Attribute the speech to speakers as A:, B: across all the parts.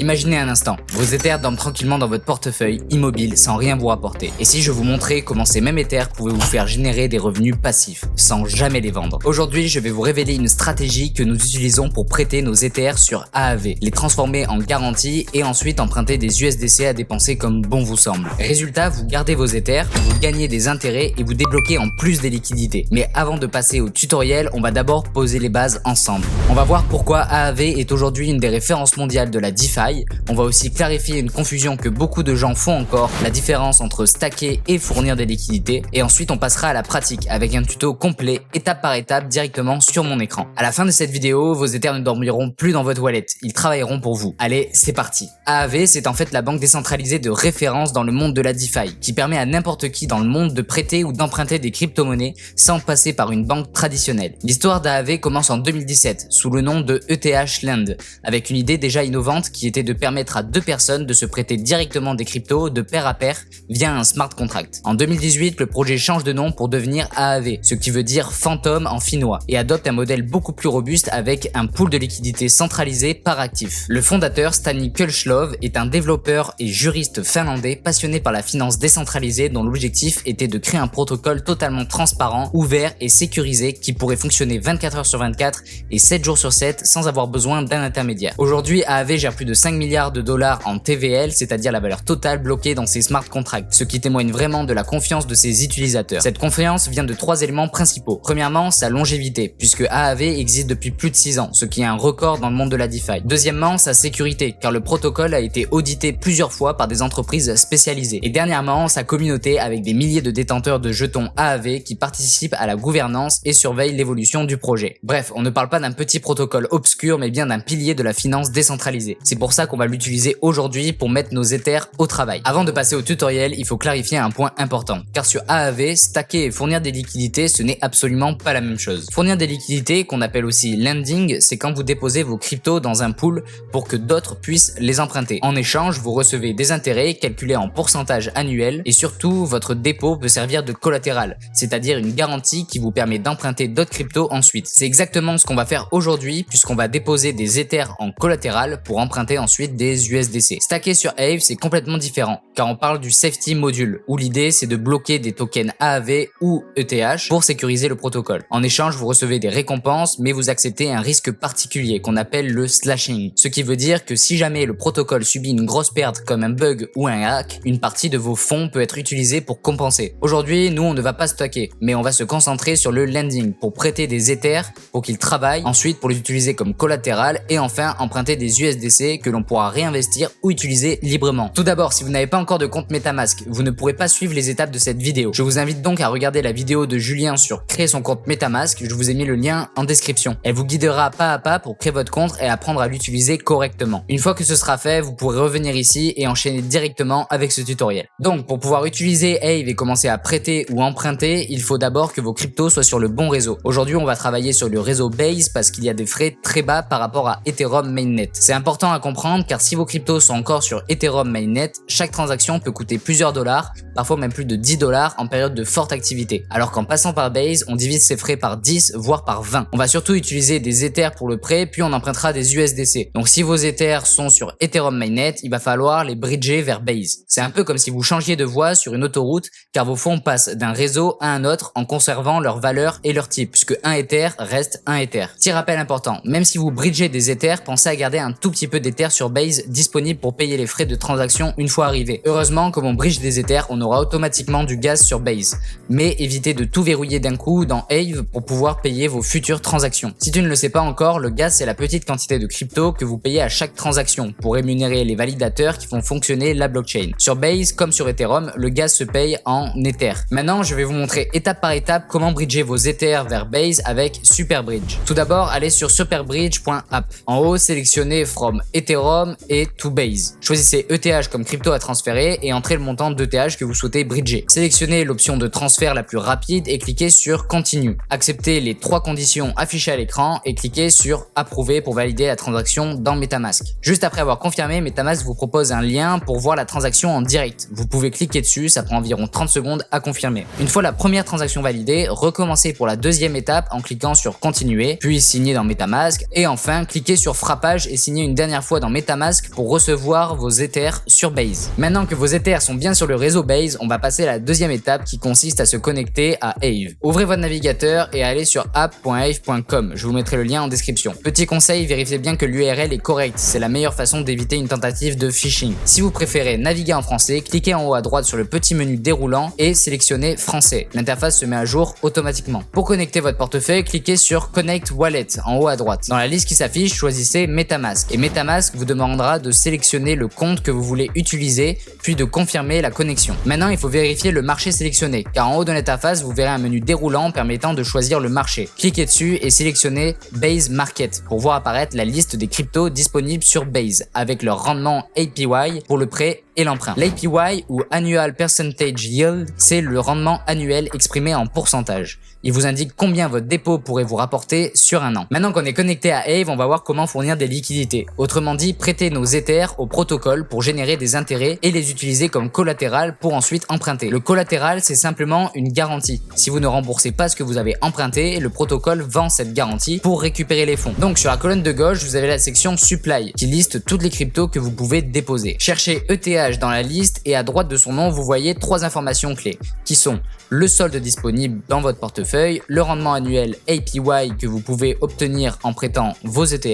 A: Imaginez un instant, vos Ethers dorment tranquillement dans votre portefeuille, immobile, sans rien vous rapporter. Et si je vous montrais comment ces mêmes Ethers pouvaient vous faire générer des revenus passifs, sans jamais les vendre? Aujourd'hui, je vais vous révéler une stratégie que nous utilisons pour prêter nos Ethers sur AAV, les transformer en garantie et ensuite emprunter des USDC à dépenser comme bon vous semble. Résultat, vous gardez vos Ethers, vous gagnez des intérêts et vous débloquez en plus des liquidités. Mais avant de passer au tutoriel, on va d'abord poser les bases ensemble. On va voir pourquoi AAV est aujourd'hui une des références mondiales de la DeFi. On va aussi clarifier une confusion que beaucoup de gens font encore, la différence entre stacker et fournir des liquidités. Et ensuite on passera à la pratique avec un tuto complet, étape par étape, directement sur mon écran. À la fin de cette vidéo, vos Ethers ne dormiront plus dans votre wallet, ils travailleront pour vous. Allez, c'est parti. AAV, c'est en fait la banque décentralisée de référence dans le monde de la DeFi, qui permet à n'importe qui dans le monde de prêter ou d'emprunter des crypto-monnaies sans passer par une banque traditionnelle. L'histoire d'AAV commence en 2017, sous le nom de ETH Land, avec une idée déjà innovante qui était de permettre à deux personnes de se prêter directement des cryptos de pair à pair via un smart contract. En 2018, le projet change de nom pour devenir AAV, ce qui veut dire fantôme en finnois, et adopte un modèle beaucoup plus robuste avec un pool de liquidités centralisé par actif. Le fondateur Stani Kulslov est un développeur et juriste finlandais passionné par la finance décentralisée dont l'objectif était de créer un protocole totalement transparent, ouvert et sécurisé qui pourrait fonctionner 24 heures sur 24 et 7 jours sur 7 sans avoir besoin d'un intermédiaire. Aujourd'hui, AAV gère plus de 5 milliards de dollars en TVL, c'est-à-dire la valeur totale bloquée dans ses smart contracts, ce qui témoigne vraiment de la confiance de ses utilisateurs. Cette confiance vient de trois éléments principaux. Premièrement, sa longévité, puisque AAV existe depuis plus de 6 ans, ce qui est un record dans le monde de la DeFi. Deuxièmement, sa sécurité, car le protocole a été audité plusieurs fois par des entreprises spécialisées. Et dernièrement, sa communauté avec des milliers de détenteurs de jetons AAV qui participent à la gouvernance et surveillent l'évolution du projet. Bref, on ne parle pas d'un petit protocole obscur, mais bien d'un pilier de la finance décentralisée. C'est pour ça qu'on va l'utiliser aujourd'hui pour mettre nos Ethers au travail. Avant de passer au tutoriel, il faut clarifier un point important, car sur AAV, stacker et fournir des liquidités, ce n'est absolument pas la même chose. Fournir des liquidités, qu'on appelle aussi lending, c'est quand vous déposez vos cryptos dans un pool pour que d'autres puissent les emprunter. En échange, vous recevez des intérêts calculés en pourcentage annuel et surtout, votre dépôt peut servir de collatéral, c'est-à-dire une garantie qui vous permet d'emprunter d'autres cryptos ensuite. C'est exactement ce qu'on va faire aujourd'hui puisqu'on va déposer des Ethers en collatéral pour emprunter ensuite des USDC. Stacker sur Aave, c'est complètement différent, car on parle du safety module, où l'idée c'est de bloquer des tokens AAV ou ETH pour sécuriser le protocole. En échange, vous recevez des récompenses, mais vous acceptez un risque particulier qu'on appelle le slashing, ce qui veut dire que si jamais le protocole subit une grosse perte comme un bug ou un hack, une partie de vos fonds peut être utilisée pour compenser. Aujourd'hui, nous on ne va pas stacker, mais on va se concentrer sur le lending pour prêter des Ethers pour qu'ils travaillent, ensuite pour les utiliser comme collatéral et enfin emprunter des USDC que l'on pourra réinvestir ou utiliser librement. Tout d'abord, si vous n'avez pas encore de compte MetaMask, vous ne pourrez pas suivre les étapes de cette vidéo. Je vous invite donc à regarder la vidéo de Julien sur créer son compte MetaMask, je vous ai mis le lien en description. Elle vous guidera pas à pas pour créer votre compte et apprendre à l'utiliser correctement. Une fois que ce sera fait, vous pourrez revenir ici et enchaîner directement avec ce tutoriel. Donc, pour pouvoir utiliser Aave et commencer à prêter ou emprunter, il faut d'abord que vos cryptos soient sur le bon réseau. Aujourd'hui, on va travailler sur le réseau Base parce qu'il y a des frais très bas par rapport à Ethereum Mainnet. C'est important à comprendre car si vos cryptos sont encore sur Ethereum Mainnet, chaque transaction peut coûter plusieurs dollars, parfois même plus de 10 dollars en période de forte activité. Alors qu'en passant par Base, on divise ses frais par 10 voire par 20. On va surtout utiliser des Ethers pour le prêt, puis on empruntera des USDC. Donc si vos Ethers sont sur Ethereum Mainnet, il va falloir les bridger vers Base. C'est un peu comme si vous changiez de voie sur une autoroute car vos fonds passent d'un réseau à un autre en conservant leur valeur et leur type, puisque un Ether reste un Ether. Petit rappel important, même si vous bridgez des Ethers, pensez à garder un tout petit peu d'Ether sur Base disponible pour payer les frais de transaction une fois arrivé. Heureusement, comme on bridge des Ethers, on aura automatiquement du gaz sur Base. Mais évitez de tout verrouiller d'un coup dans Aave pour pouvoir payer vos futures transactions. Si tu ne le sais pas encore, le gaz c'est la petite quantité de crypto que vous payez à chaque transaction pour rémunérer les validateurs qui font fonctionner la blockchain. Sur Base, comme sur Ethereum, le gaz se paye en Ether. Maintenant, je vais vous montrer étape par étape comment bridger vos Ethers vers Base avec Superbridge. Tout d'abord, allez sur superbridge.app. En haut, sélectionnez From Ethereum et to Base. Choisissez ETH comme crypto à transférer transférer et entrez le montant d'ETH que vous souhaitez bridger. Sélectionnez l'option de transfert la plus rapide et cliquez sur Continue. Acceptez les 3 conditions affichées à l'écran et cliquez sur Approuver pour valider la transaction dans MetaMask. Juste après avoir confirmé, MetaMask vous propose un lien pour voir la transaction en direct. Vous pouvez cliquer dessus, ça prend environ 30 secondes à confirmer. Une fois la première transaction validée, recommencez pour la deuxième étape en cliquant sur Continuer, puis signer dans MetaMask et enfin cliquez sur Frappage et signer une dernière fois dans MetaMask pour recevoir vos Ethers sur Base. Maintenant que vos Ethers sont bien sur le réseau Base, on va passer à la deuxième étape qui consiste à se connecter à Aave. Ouvrez votre navigateur et allez sur app.aave.com. Je vous mettrai le lien en description. Petit conseil, vérifiez bien que l'URL est correcte. C'est la meilleure façon d'éviter une tentative de phishing. Si vous préférez naviguer en français, cliquez en haut à droite sur le petit menu déroulant et sélectionnez français. L'interface se met à jour automatiquement. Pour connecter votre portefeuille, cliquez sur Connect Wallet en haut à droite. Dans la liste qui s'affiche, choisissez MetaMask et MetaMask vous demandera de sélectionner le compte que vous voulez utiliser puis de confirmer la connexion. Maintenant, il faut vérifier le marché sélectionné car en haut de l'interface, vous verrez un menu déroulant permettant de choisir le marché. Cliquez dessus et sélectionnez Base Market pour voir apparaître la liste des cryptos disponibles sur Base avec leur rendement APY pour le prêt et l'emprunt. L'APY ou Annual Percentage Yield, c'est le rendement annuel exprimé en pourcentage. Il vous indique combien votre dépôt pourrait vous rapporter sur un an. Maintenant qu'on est connecté à Aave, on va voir comment fournir des liquidités. Autrement dit, prêter nos Ethers au protocole pour générer des intérêts et les utiliser comme collatéral pour ensuite emprunter. Le collatéral, c'est simplement une garantie. Si vous ne remboursez pas ce que vous avez emprunté, le protocole vend cette garantie pour récupérer les fonds. Donc sur la colonne de gauche, vous avez la section Supply qui liste toutes les cryptos que vous pouvez déposer. Cherchez ETH dans la liste et à droite de son nom, vous voyez 3 informations clés qui sont le solde disponible dans votre portefeuille, le rendement annuel APY que vous pouvez obtenir en prêtant vos ETH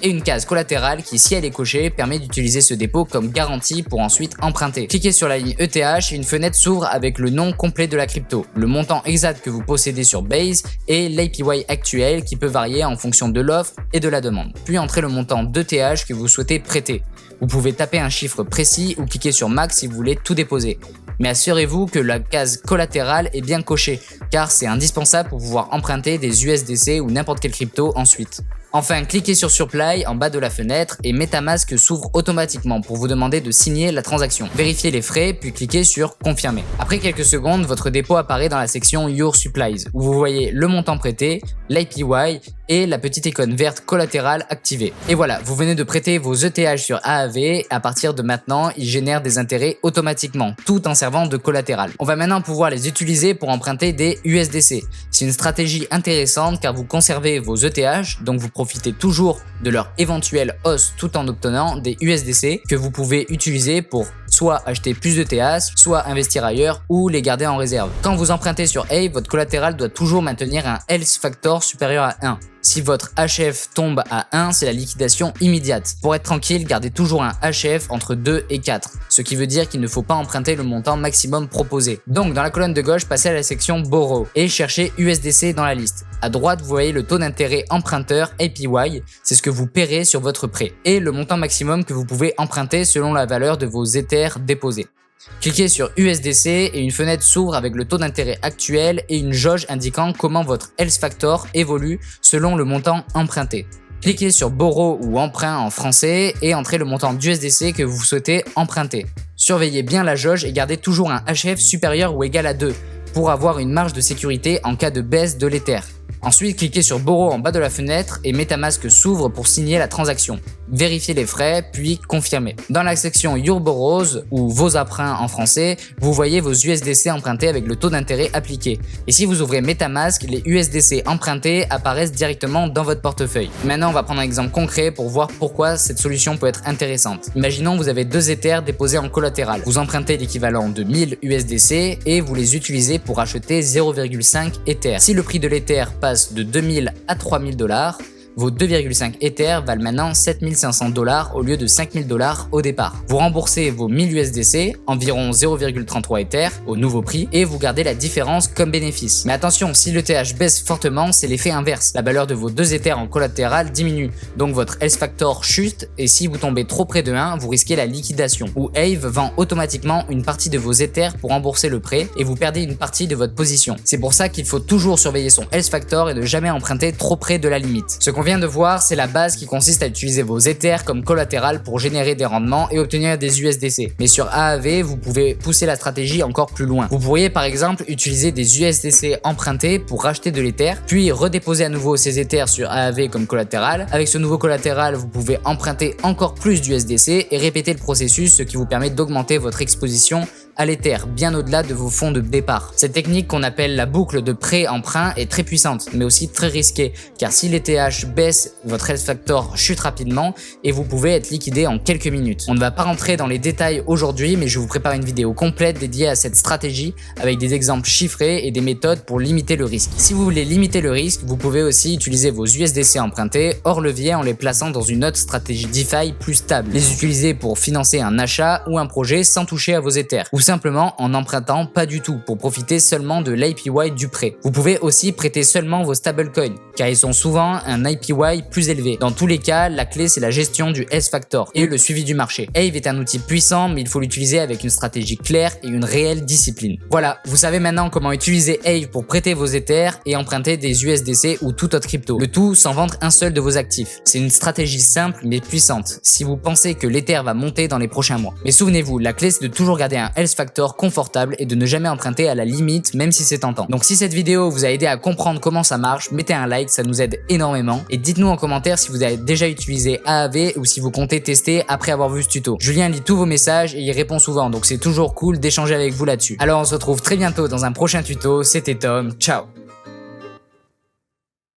A: et une case collatérale qui, si elle est cochée, permet d'utiliser ce dépôt comme garantie pour ensuite emprunter. Cliquez sur la ligne ETH et une fenêtre s'ouvre avec le nom complet de la crypto, le montant exact que vous possédez sur Base et l'APY actuel qui peut varier en fonction de l'offre et de la demande. Puis entrez le montant d'ETH que vous souhaitez prêter. Vous pouvez taper un chiffre précis ou cliquer sur Max si vous voulez tout déposer. Mais assurez-vous que la case collatérale est bien cochée, car c'est indispensable pour pouvoir emprunter des USDC ou n'importe quelle crypto ensuite. Enfin, cliquez sur Supply en bas de la fenêtre et MetaMask s'ouvre automatiquement pour vous demander de signer la transaction. Vérifiez les frais puis cliquez sur Confirmer. Après quelques secondes, votre dépôt apparaît dans la section Your Supplies où vous voyez le montant prêté, l'APY et la petite icône verte collatérale activée. Et voilà, vous venez de prêter vos ETH sur Aave et à partir de maintenant, ils génèrent des intérêts automatiquement, tout en servant de collatéral. On va maintenant pouvoir les utiliser pour emprunter des USDC. C'est une stratégie intéressante car vous conservez vos ETH, donc vous profitez toujours de leur éventuelle hausse tout en obtenant des USDC que vous pouvez utiliser pour soit acheter plus de TH, soit investir ailleurs ou les garder en réserve. Quand vous empruntez sur Aave, votre collatéral doit toujours maintenir un health factor supérieur à 1. Si votre HF tombe à 1, c'est la liquidation immédiate. Pour être tranquille, gardez toujours un HF entre 2 et 4, ce qui veut dire qu'il ne faut pas emprunter le montant maximum proposé. Donc dans la colonne de gauche, passez à la section Borrow et cherchez USDC dans la liste. À droite, vous voyez le taux d'intérêt emprunteur APY, c'est ce que vous paierez sur votre prêt, et le montant maximum que vous pouvez emprunter selon la valeur de vos Ethers déposés. Cliquez sur USDC et une fenêtre s'ouvre avec le taux d'intérêt actuel et une jauge indiquant comment votre health factor évolue selon le montant emprunté. Cliquez sur Borrow ou emprunt en français et entrez le montant d'USDC que vous souhaitez emprunter. Surveillez bien la jauge et gardez toujours un HF supérieur ou égal à 2 pour avoir une marge de sécurité en cas de baisse de l'Ether. Ensuite, cliquez sur Borrow en bas de la fenêtre et MetaMask s'ouvre pour signer la transaction. Vérifiez les frais, puis confirmez. Dans la section Your Borrows, ou vos emprunts en français, vous voyez vos USDC empruntés avec le taux d'intérêt appliqué. Et si vous ouvrez MetaMask, les USDC empruntés apparaissent directement dans votre portefeuille. Maintenant, on va prendre un exemple concret pour voir pourquoi cette solution peut être intéressante. Imaginons vous avez 2 Ethers déposés en collatéral. Vous empruntez l'équivalent de 1000 USDC et vous les utilisez pour acheter 0,5 Ether. Si le prix de l'Ether passe de 2000 à 3000 $, vos 2,5 Ether valent maintenant 7500 $ au lieu de 5000 $ au départ. Vous remboursez vos 1000 USDC, environ 0,33 Ether au nouveau prix, et vous gardez la différence comme bénéfice. Mais attention, si l'ETH baisse fortement, c'est l'effet inverse. La valeur de vos 2 Ethers en collatéral diminue, donc votre health factor chute, et si vous tombez trop près de 1, vous risquez la liquidation, où Aave vend automatiquement une partie de vos Ethers pour rembourser le prêt, et vous perdez une partie de votre position. C'est pour ça qu'il faut toujours surveiller son health factor et ne jamais emprunter trop près de la limite. Ce qu'on vient de voir, c'est la base qui consiste à utiliser vos Ethers comme collatéral pour générer des rendements et obtenir des USDC. Mais sur AAV, vous pouvez pousser la stratégie encore plus loin. Vous pourriez par exemple utiliser des USDC empruntés pour racheter de l'Ether, puis redéposer à nouveau ces Ethers sur AAV comme collatéral. Avec ce nouveau collatéral, vous pouvez emprunter encore plus d'USDC et répéter le processus, ce qui vous permet d'augmenter votre exposition à l'Ether, bien au-delà de vos fonds de départ. Cette technique qu'on appelle la boucle de prêt-emprunt est très puissante, mais aussi très risquée, car si l'ETH baisse, votre health factor chute rapidement et vous pouvez être liquidé en quelques minutes. On ne va pas rentrer dans les détails aujourd'hui, mais je vous prépare une vidéo complète dédiée à cette stratégie avec des exemples chiffrés et des méthodes pour limiter le risque. Si vous voulez limiter le risque, vous pouvez aussi utiliser vos USDC empruntés hors levier en les plaçant dans une autre stratégie DeFi plus stable. Les utiliser pour financer un achat ou un projet sans toucher à vos Ethers, ou simplement en empruntant pas du tout pour profiter seulement de l'APY du prêt. Vous pouvez aussi prêter seulement vos stablecoins car ils ont souvent un APY plus élevé. Dans tous les cas, la clé c'est la gestion du health factor et le suivi du marché. Aave est un outil puissant mais il faut l'utiliser avec une stratégie claire et une réelle discipline. Voilà, vous savez maintenant comment utiliser Aave pour prêter vos Ethers et emprunter des USDC ou toute autre crypto. Le tout sans vendre un seul de vos actifs. C'est une stratégie simple mais puissante si vous pensez que l'Ether va monter dans les prochains mois. Mais souvenez-vous, la clé c'est de toujours garder un health factor confortable et de ne jamais emprunter à la limite même si c'est tentant. Donc si cette vidéo vous a aidé à comprendre comment ça marche, mettez un like, ça nous aide énormément et dites-nous en commentaire si vous avez déjà utilisé AAV ou si vous comptez tester après avoir vu ce tuto. Julien lit tous vos messages et il répond souvent donc c'est toujours cool d'échanger avec vous là-dessus. Alors on se retrouve très bientôt dans un prochain tuto, c'était Tom, ciao.